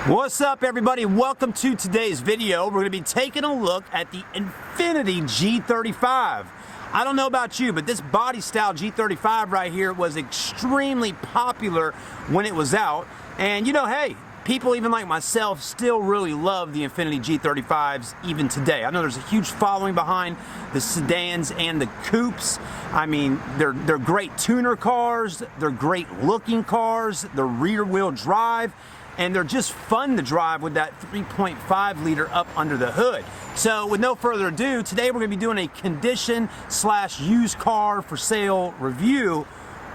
What's up, everybody? Welcome to today's video. We're going to be taking a look at the Infiniti G35. I don't know about you, but this body style G35 right here was extremely popular when it was out. And you know, hey, people even like myself still really love the Infiniti G35s even today. I know there's a huge following behind the sedans and the coupes. I mean, they're great tuner cars, they're great looking cars, they're rear wheel drive, and they're just fun to drive with that 3.5 liter up under the hood. So with no further ado, today we're gonna be doing a condition / used car for sale review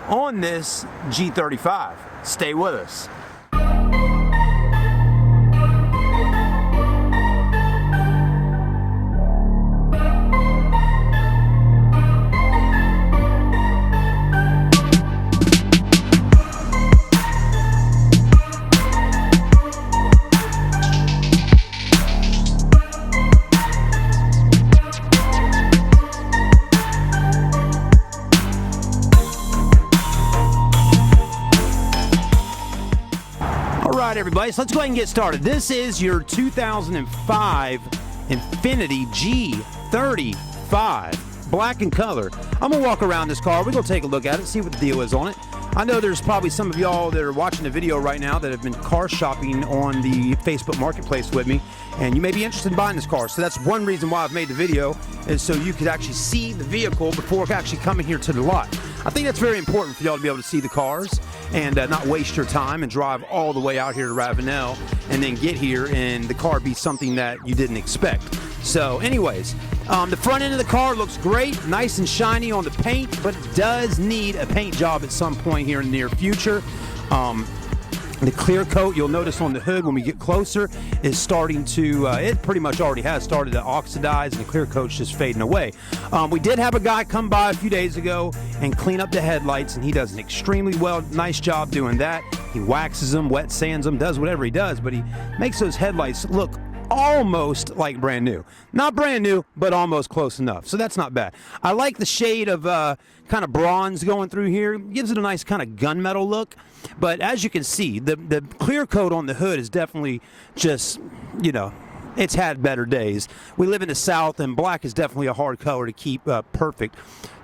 on this G35. Stay with us. Alright, everybody, so let's go ahead and get started. This is your 2005 Infiniti G35, black in color. I'm going to walk around this car. We're going to take a look at it, see what the deal is on it. I know there's probably some of y'all that are watching the video right now that have been car shopping on the Facebook Marketplace with me, and you may be interested in buying this car. So that's one reason why I've made the video, is so you could actually see the vehicle before actually coming here to the lot. I think that's very important for y'all to be able to see the cars and not waste your time and drive all the way out here to Ravenel and then get here and the car be something that you didn't expect. So anyways, the front end of the car looks great, nice and shiny on the paint, but it does need a paint job at some point here in the near future. The clear coat, you'll notice on the hood when we get closer, is starting to, it pretty much already has started to oxidize, and the clear coat's just fading away. We did have a guy come by a few days ago and clean up the headlights, and he does an extremely nice job doing that. He waxes them, wet sands them, does whatever he does, but he makes those headlights look almost like brand new. Not brand new, but almost close enough. So that's not bad. I like the shade of kind of bronze going through here. Gives it a nice kind of gunmetal look. But as you can see, the clear coat on the hood is definitely just, you know, it's had better days. We live in the South, and black is definitely a hard color to keep perfect.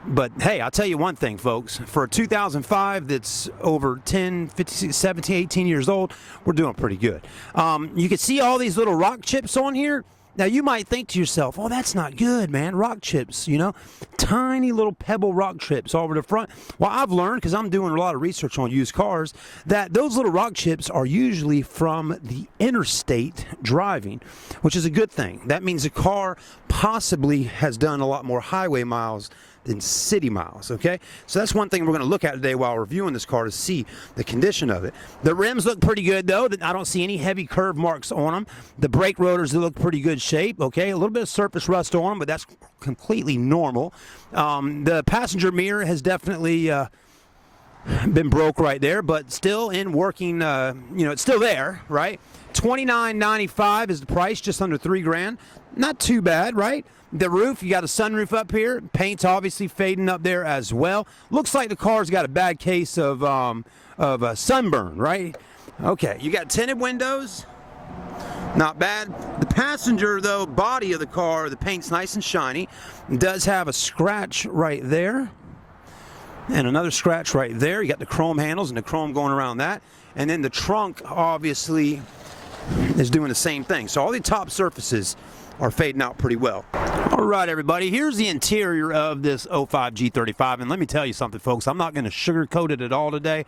But hey, I'll tell you one thing, folks. For a 2005 that's over 10, 15, 17, 18 years old, we're doing pretty good. You can see all these little rock chips on here. Now, you might think to yourself, oh, that's not good, man. Rock chips, you know, tiny little pebble rock chips all over the front. Well, I've learned, because I'm doing a lot of research on used cars, that those little rock chips are usually from the interstate driving, which is a good thing. That means the car possibly has done a lot more highway miles than city miles, okay? So that's one thing we're going to look at today while reviewing this car to see the condition of it. The rims look pretty good, though. I don't see any heavy curve marks on them. The brake rotors look pretty good shape, okay? A little bit of surface rust on them, but that's completely normal. The passenger mirror has definitely been broke right there, but still in working, you know, it's still there, right? $29.95 is the price, just under $3 grand. Not too bad, right? The roof, you got a sunroof up here. Paint's obviously fading up there as well. Looks like the car's got a bad case of sunburn, right? Okay, you got tinted windows. Not bad. The passenger, though, body of the car, the paint's nice and shiny. It does have a scratch right there. And another scratch right there. You got the chrome handles and the chrome going around that. And then the trunk, obviously, is doing the same thing. So all the top surfaces are fading out pretty well. All right, everybody, here's the interior of this 05 G35, and let me tell you something, folks. I'm not going to sugarcoat it at all today.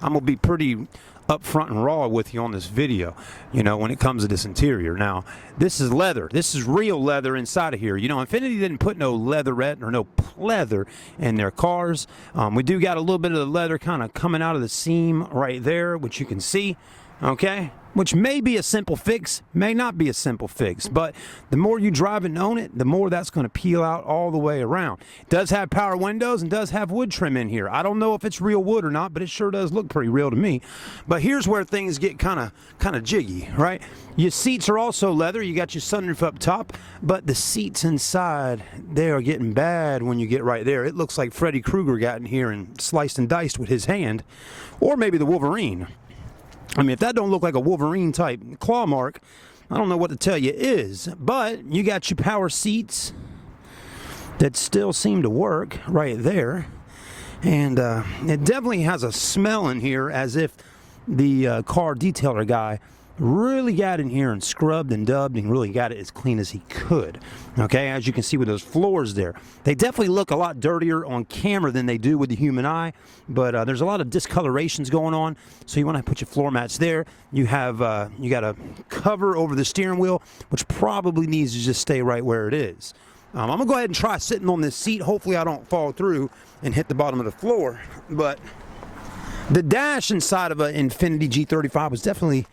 I'm going to be pretty upfront and raw with you on this video, you know, when it comes to this interior. Now, this is leather. This is real leather inside of here. You know, Infiniti didn't put no leatherette or no pleather in their cars. We do got a little bit of the leather kind of coming out of the seam right there, which you can see, okay? Which may be a simple fix, may not be a simple fix, but the more you drive and own it, the more that's going to peel out all the way around. It does have power windows and does have wood trim in here. I don't know if it's real wood or not, but it sure does look pretty real to me. But here's where things get kind of jiggy, right? Your seats are also leather. You got your sunroof up top, but the seats inside, they are getting bad when you get right there. It looks like Freddy Krueger got in here and sliced and diced with his hand, or maybe the Wolverine. I mean, if that don't look like a Wolverine type claw mark, I don't know what to tell you is. But you got your power seats that still seem to work right there. And it definitely has a smell in here as if the car detailer guy really got in here and scrubbed and dubbed and really got it as clean as he could. Okay, as you can see with those floors there. They definitely look a lot dirtier on camera than they do with the human eye, but there's a lot of discolorations going on, so you want to put your floor mats there. You have you got a cover over the steering wheel, which probably needs to just stay right where it is. I'm going to go ahead and try sitting on this seat. Hopefully I don't fall through and hit the bottom of the floor, but the dash inside of an Infiniti G35 was definitely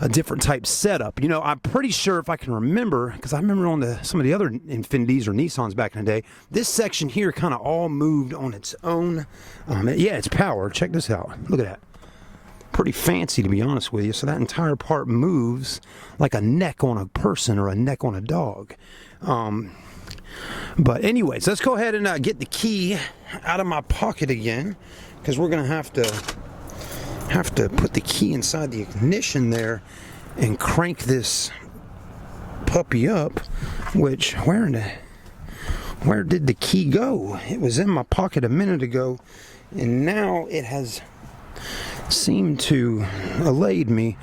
a different type setup. You know, I'm pretty sure if I can remember, because I remember on some of the other Infinitis or Nissans back in the day, this section here kind of all moved on its own. Yeah, it's power. Check this out. Look at that. Pretty fancy, to be honest with you. So that entire part moves like a neck on a person or a neck on a dog. But anyways, let's go ahead and get the key out of my pocket again, because we're going to have to put the key inside the ignition there and crank this puppy up, which where did the key go? It was in my pocket a minute ago, and now it has seemed to elade me,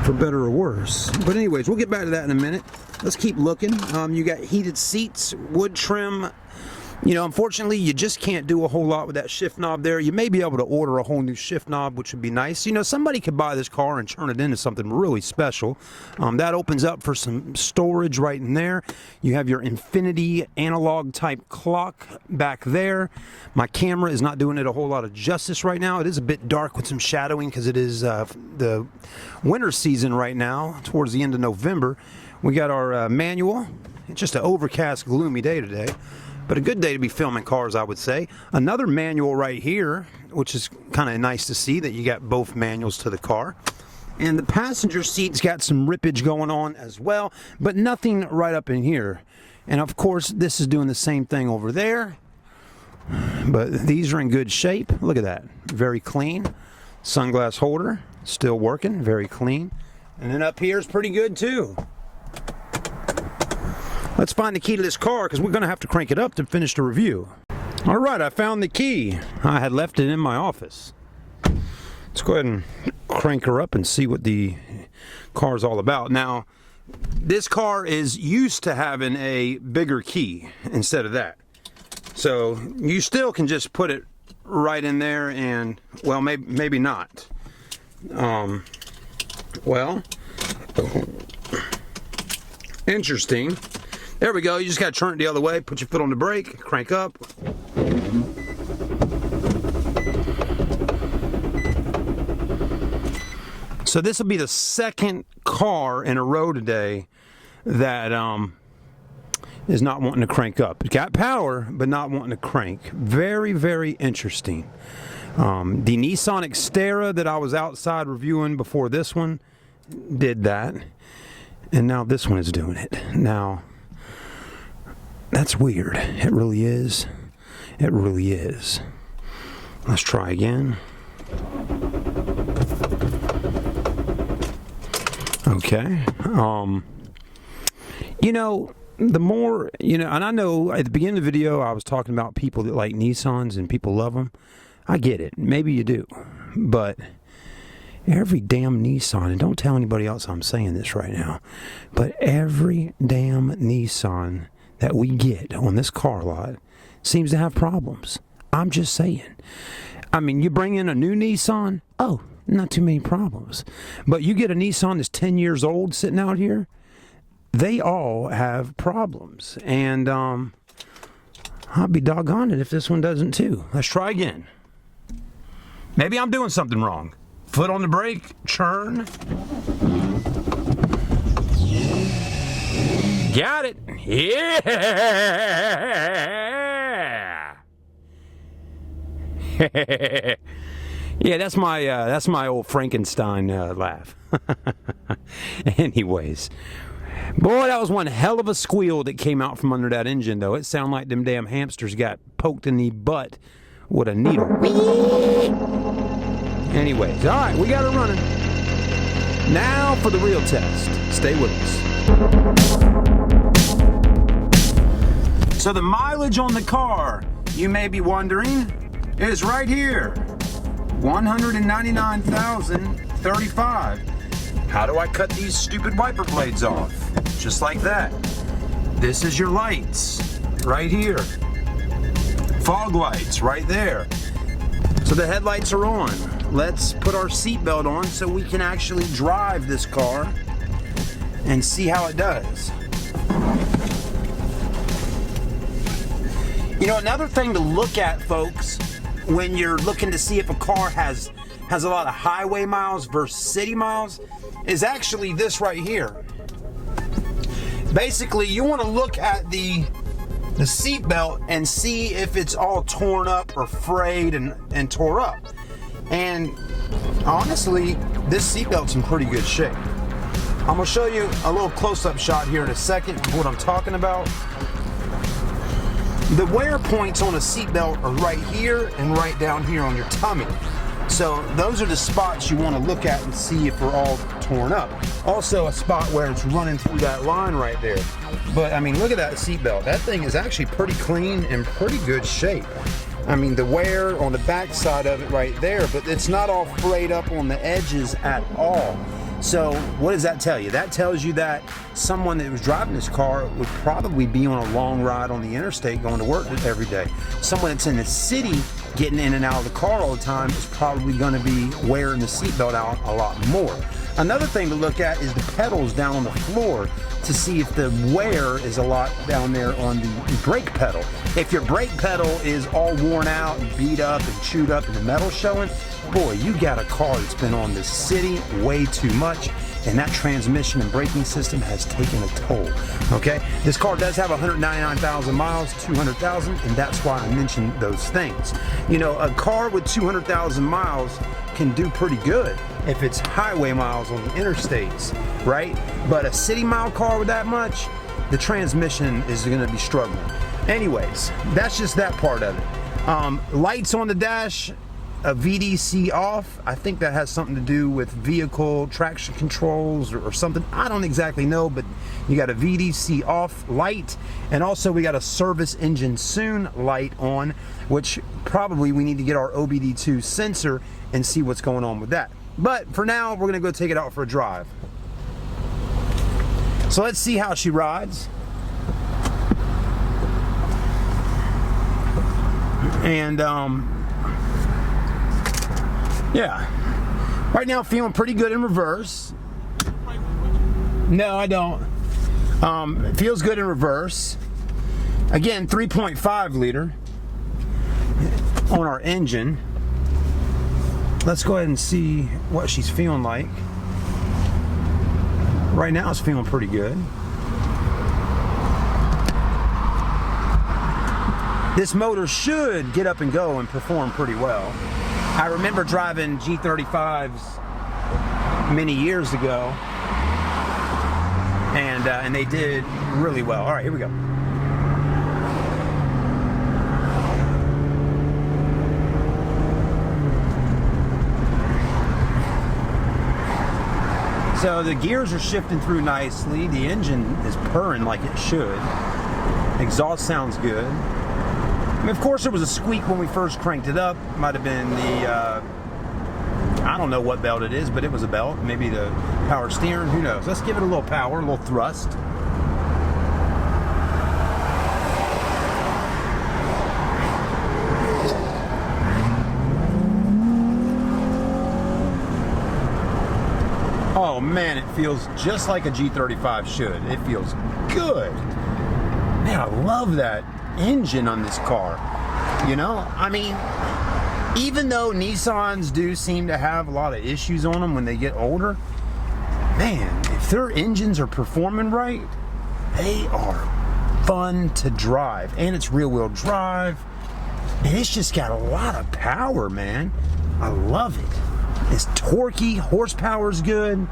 for better or worse. But anyways, we'll get back to that in a minute. Let's keep looking. You got heated seats, wood trim. You know, unfortunately, you just can't do a whole lot with that shift knob there. You may be able to order a whole new shift knob, which would be nice. You know, somebody could buy this car and turn it into something really special. That opens up for some storage right in there. You have your Infiniti analog type clock back there. My camera is not doing it a whole lot of justice right now. It is a bit dark with some shadowing because it is the winter season right now, towards the end of November. We got our manual. It's just an overcast, gloomy day today. But a good day to be filming cars, I would say. Another manual right here, which is kind of nice to see that you got both manuals to the car. And the passenger seat's got some rippage going on as well, but nothing right up in here. And of course, this is doing the same thing over there. But these are in good shape. Look at that. Very clean. Sunglass holder, still working, very clean. And then up here is pretty good too. Let's find the key to this car, because we're going to have to crank it up to finish the review. All right, I found the key. I had left it in my office. Let's go ahead and crank her up and see what the car's all about. Now, this car is used to having a bigger key instead of that. So you still can just put it right in there and, well, maybe not. Well, interesting. There we go. You just got to turn it the other way, put your foot on the brake, crank up. So this will be the second car in a row today that is not wanting to crank up. It got power, but not wanting to crank. Very, very interesting. The Nissan Xterra that I was outside reviewing before this one did that. And now this one is doing it. Now, that's weird. It really is. It really is. Let's try again. Okay. You know, the more, you know, and I know at the beginning of the video I was talking about people that like Nissans and people love them. I get it. Maybe you do. But every damn Nissan, and don't tell anybody else I'm saying this right now, but every damn Nissan that we get on this car lot seems to have problems. I'm just saying. I mean, you bring in a new Nissan, oh, not too many problems. But you get a Nissan that's 10 years old sitting out here, they all have problems. And I'll be doggone it if this one doesn't too. Let's try again. Maybe I'm doing something wrong. Foot on the brake, churn. Got it. Yeah. Yeah, that's my old Frankenstein laugh. Anyways, boy, that was one hell of a squeal that came out from under that engine, though. It sounded like them damn hamsters got poked in the butt with a needle. Anyways, all right, we got it running. Now for the real test. Stay with us. So the mileage on the car, you may be wondering, is right here. 199,035. How do I cut these stupid wiper blades off? Just like that. This is your lights, right here. Fog lights, right there. So the headlights are on. Let's put our seatbelt on so we can actually drive this car and see how it does. You know, another thing to look at, folks, when you're looking to see if a car has a lot of highway miles versus city miles, is actually this right here. Basically, you want to look at the seatbelt and see if it's all torn up or frayed and tore up. And honestly, this seatbelt's in pretty good shape. I'm gonna show you a little close-up shot here in a second of what I'm talking about. The wear points on a seatbelt are right here and right down here on your tummy. So those are the spots you want to look at and see if they're all torn up. Also a spot where it's running through that line right there. But I mean, look at that seatbelt. That thing is actually pretty clean and pretty good shape. I mean, the wear on the back side of it right there, but it's not all frayed up on the edges at all. So what does that tell you? That tells you that someone that was driving this car would probably be on a long ride on the interstate going to work every day. Someone that's in the city getting in and out of the car all the time is probably going to be wearing the seatbelt out a lot more. Another thing to look at is the pedals down on the floor to see if the wear is a lot down there on the brake pedal. If your brake pedal is all worn out and beat up and chewed up and the metal showing, boy, you got a car that's been on the city way too much, and that transmission and braking system has taken a toll, okay? This car does have 199,000 miles, 200,000, and that's why I mentioned those things. You know, a car with 200,000 miles can do pretty good if it's highway miles on the interstates, right? But a city mile car with that much, the transmission is gonna be struggling. Anyways, that's just that part of it. Lights on the dash, a VDC off. I think that has something to do with vehicle traction controls or something. I don't exactly know, but you got a VDC off light, and also we got a service engine soon light on, which probably we need to get our OBD2 sensor and see what's going on with that. But for now, we're gonna go take it out for a drive. So let's see how she rides. And yeah, right now feeling pretty good in reverse. No, I don't. It feels good in reverse. Again, 3.5 liter on our engine. Let's go ahead and see what she's feeling like. Right now it's feeling pretty good. This motor should get up and go and perform pretty well. I remember driving G35s many years ago, and they did really well. All right, here we go. So the gears are shifting through nicely. The engine is purring like it should. Exhaust sounds good. I mean, of course, there was a squeak when we first cranked it up. Might have been the, I don't know what belt it is, but it was a belt. Maybe the power steering, who knows. Let's give it a little power, a little thrust. Oh man, it feels just like a G35 should. It feels good. Man, I love that engine on this car. You know, I mean, even though Nissans do seem to have a lot of issues on them when they get older, man, if their engines are performing right, they are fun to drive. And it's rear-wheel drive, and it's just got a lot of power, man. I love it. It's torquey, horsepower's good.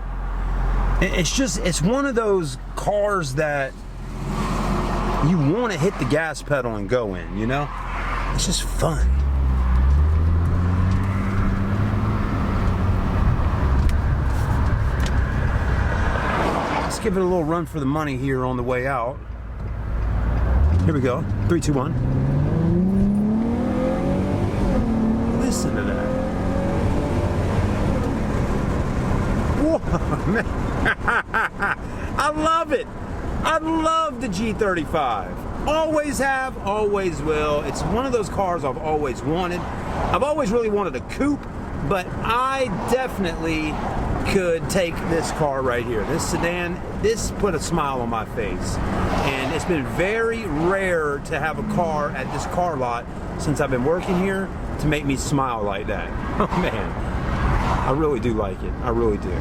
It's one of those cars that you want to hit the gas pedal and go in, you know? It's just fun. give it a little run for the money here on the way out. Here we go. 3, 2, 1. Listen to that. Whoa, man. I love it. I love the G35. Always have, always will. It's one of those cars I've always wanted. I've always really wanted a coupe, but I definitely could take this car right here. This sedan, this put a smile on my face. And it's been very rare to have a car at this car lot since I've been working here to make me smile like that. Oh man, I really do like it. I really do.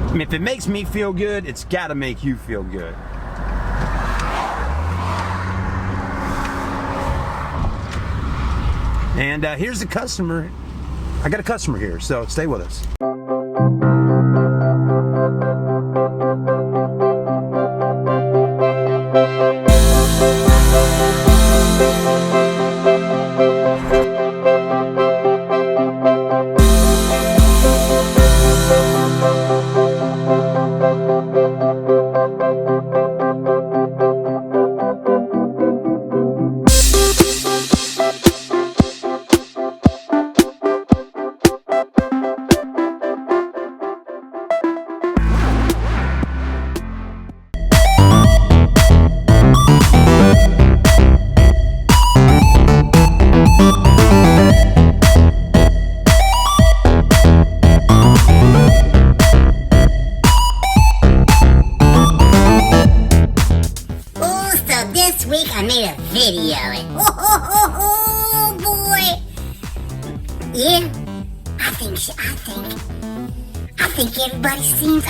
I mean, if it makes me feel good, it's gotta make you feel good. And here's the customer. I got a customer here, so stay with us. This week I made a video and oh boy, yeah, I think everybody's seen